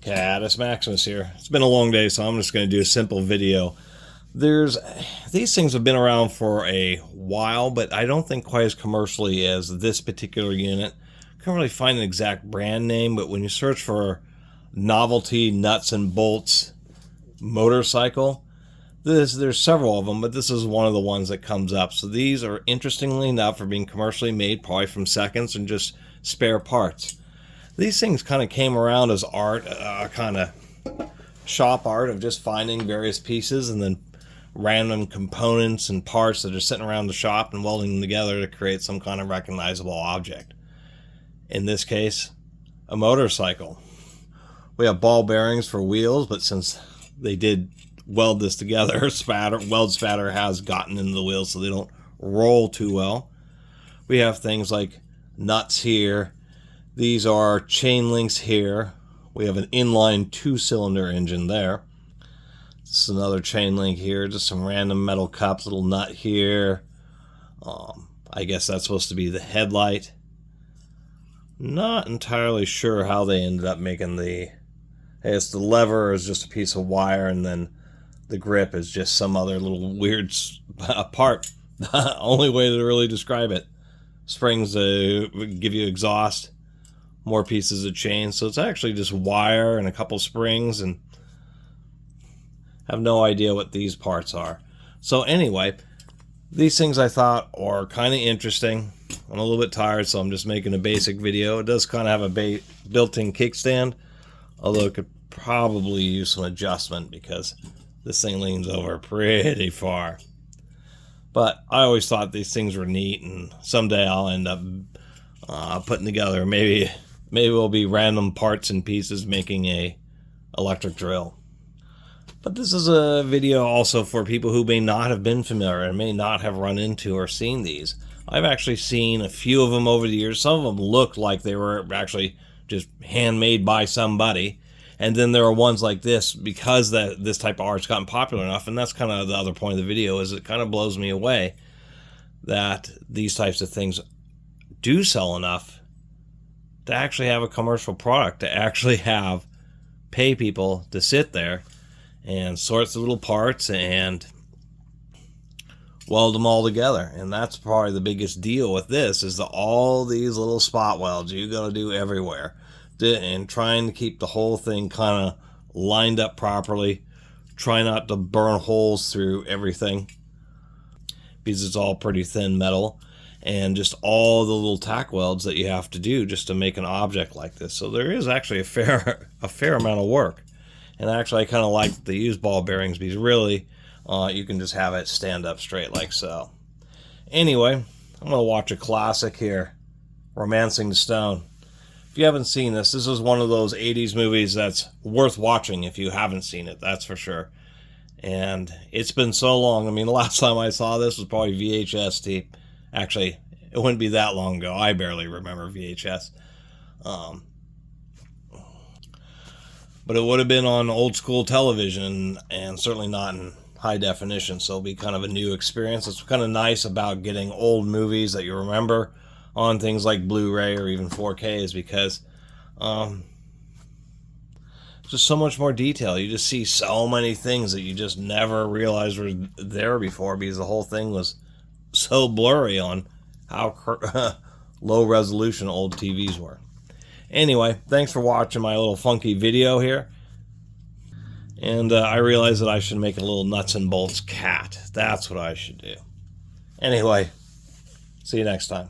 Catus Maximus here. It's been a long day, so I'm just going to do a simple video. These things have been around for a while, but I don't think quite as commercially as this particular unit. Can't really find an exact brand name, but when you search for novelty nuts and bolts motorcycle, there's several of them, but this is one of the ones that comes up. So these are, interestingly enough, for being commercially made, probably from seconds and just spare parts. These things kind of came around as art, kind of shop art of just finding various pieces and then random components and parts that are sitting around the shop and welding them together to create some kind of recognizable object. In this case, a motorcycle. We have ball bearings for wheels, but since they did weld this together, weld spatter has gotten into the wheels so they don't roll too well. We have things like nuts here. These are chain links here. We have an inline 2-cylinder engine there. This is another chain link here, just some random metal cups, little nut here. I guess that's supposed to be the headlight. Not entirely sure how they ended up making the... Hey, it's the lever is just a piece of wire, and then the grip is just some other little weird part. Only way to really describe it. Springs give you exhaust. More pieces of chain, so it's actually just wire and a couple springs, and I have no idea what these parts are. So anyway, these things I thought are kind of interesting. I'm a little bit tired, so I'm just making a basic video. It does kind of have a built-in kickstand, although it could probably use some adjustment because this thing leans over pretty far. But I always thought these things were neat, and someday I'll end up putting together, maybe it'll be random parts and pieces making a electric drill. But this is a video also for people who may not have been familiar and may not have run into or seen these. I've actually seen a few of them over the years. Some of them looked like they were actually just handmade by somebody. And then there are ones like this, because this type of art's gotten popular enough, and that's kind of the other point of the video, is it kind of blows me away that these types of things do sell enough to actually have a commercial product, to actually pay people to sit there and sort the little parts and weld them all together. And that's probably the biggest deal with this, is all these little spot welds you got to do everywhere, and trying to keep the whole thing kind of lined up properly. Try not to burn holes through everything because it's all pretty thin metal, and just all the little tack welds that you have to do just to make an object like this. So there is actually a fair amount of work. And actually I kind of like that they use ball bearings, because really you can just have it stand up straight like so. Anyway, I'm going to watch a classic here, Romancing the Stone. If you haven't seen this is one of those 80s movies that's worth watching if you haven't seen it, that's for sure. And it's been so long. I mean, the last time I saw this was probably VHS tape. Actually, it wouldn't be that long ago. I barely remember VHS. But it would have been on old school television, and certainly not in high definition, so it'll be kind of a new experience. It's kind of nice about getting old movies that you remember on things like Blu-ray or even 4K, is because just so much more detail. You just see so many things that you just never realized were there before, because the whole thing was so blurry on how low resolution old TVs were. Anyway, thanks for watching my little funky video here. And I realized that I should make a little nuts and bolts cat. That's what I should do. Anyway, see you next time.